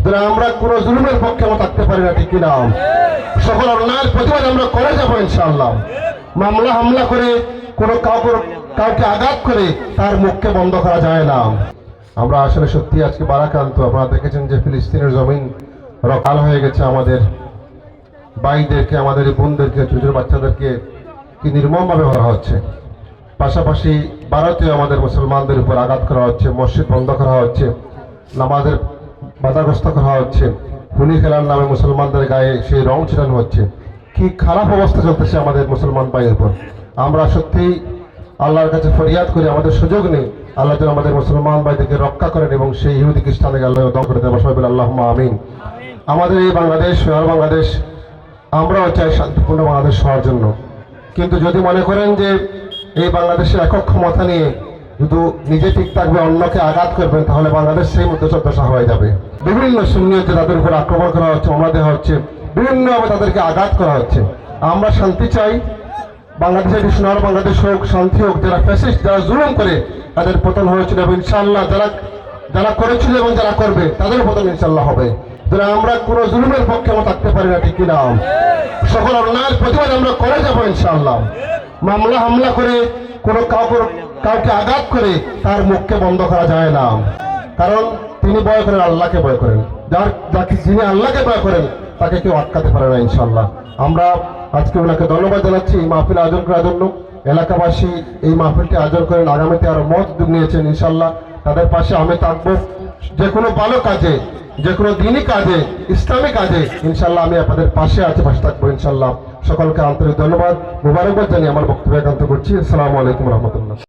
যারা আমরা কোনো জুলুমের পক্ষে আমরা থাকতে পারি না, ঠিক কিনা? সকল অন্যায়ের প্রতিবাদ আমরা করে যাবো ইনশাআল্লাহ। মামলা হামলা করে কোনো কাউকে আঘাত করে তার মুখকে বন্ধ করা যায় না। আমরা আসলে সত্যি আজকে বারাক্রান্ত। আপনারা দেখেছেন যে ফিলিস্তিনের জমিন রকাল হয়ে গেছে। আমাদের ভাইদেরকে, আমাদের বোনদেরকে, ছোট ছোট বাচ্চাদেরকে কি নির্মমভাবে মারা হচ্ছে। পাশাপাশি ভারতেও আমাদের মুসলমানদের উপর আঘাত করা হচ্ছে, মসজিদ বন্ধ করা হচ্ছে, নামাজের বাধাগ্রস্ত করা হচ্ছে, হোলি খেলার নামে মুসলমানদের গায়ে সেই রং ছিটানো হচ্ছে। কি খারাপ অবস্থা চলতেছে আমাদের মুসলমান ভাইয়ের উপর। আমরা সত্যিই আল্লাহর কাছে ফরিয়াদ করি, আমাদের সুযোগ নেই। আল্লাহ যেন আমাদের মুসলমান ভাইদেরকে রক্ষা করেন এবং সেই ইহুদি খ্রিস্টানকে আল্লাহ দমন করে দেন। সবাই বলে আল্লাহুম্মা আমিন। আমাদের এই বাংলাদেশ, সোনার বাংলাদেশ, আমরাও চাই শান্তিপূর্ণ বাংলাদেশ হওয়ার জন্য। কিন্তু যদি মনে করেন যে এই বাংলাদেশের একক ক্ষমতা নিয়ে শুধু নিজে ঠিক থাকবে, অন্যকে আঘাত করবেন, তাহলে বাংলাদেশ সেই মধ্যে দশা হয়ে যাবে। বিভিন্ন সুন্নিয়তে তাদের উপর আক্রমণ করা হচ্ছে, মামলা দেওয়া হচ্ছে, বিভিন্নভাবে তাদেরকে আঘাত করা হচ্ছে। আমরা শান্তি চাই। বাংলাদেশের সোনার বাংলাদেশ হোক, শান্তি হোক। যারা ফ্যাসিস্ট, যারা জুলুম করে তাদের পতন হয়েছিল এবং ইনশাআল্লাহ যারা করেছিল এবং যারা করবে তাদের পতন ইনশাআল্লাহ হবে। যারা আমরা কোনো জুলুমের পক্ষে আমরা থাকতে পারি না, ঠিক কিনা? সকল অন্যায়ের প্রতিবাদ আমরা করে যাবো ইনশাআল্লাহ। মামলা হামলা করে কোনো কাউকে আঘাত করে তার মুখকে বন্ধ করা যায় না। কারণ তিনি ভয় করেন, আল্লাহকে ভয় করেন। যিনি আল্লাহকে ভয় করেন তাকে কেউ আটকাতে পারে না ইনশাআল্লাহ। আমরা আজকে ওনাকে ধন্যবাদ জানাচ্ছি এই মাহফিল আয়োজন করার জন্য। এলাকাবাসী এই মাহফিলটি আয়োজন করেন, আগামীতে আরো মত নিয়েছেন ইনশাআল্লাহ। তাদের পাশে আমি থাকবো। যে কোনো ভালো কাজে, যে কোনো দিনই কাজে, ইসলামী কাজে ইনশাআল্লাহ আমি আপনাদের পাশে থাকবো ইনশাআল্লাহ। সকলকে আন্তরিক ধন্যবাদ, মুবারকবাদ জানিয়ে আমার বক্তব্য একান্ত করছি। আসসালামু আলাইকুম রহমতুল্লাহ।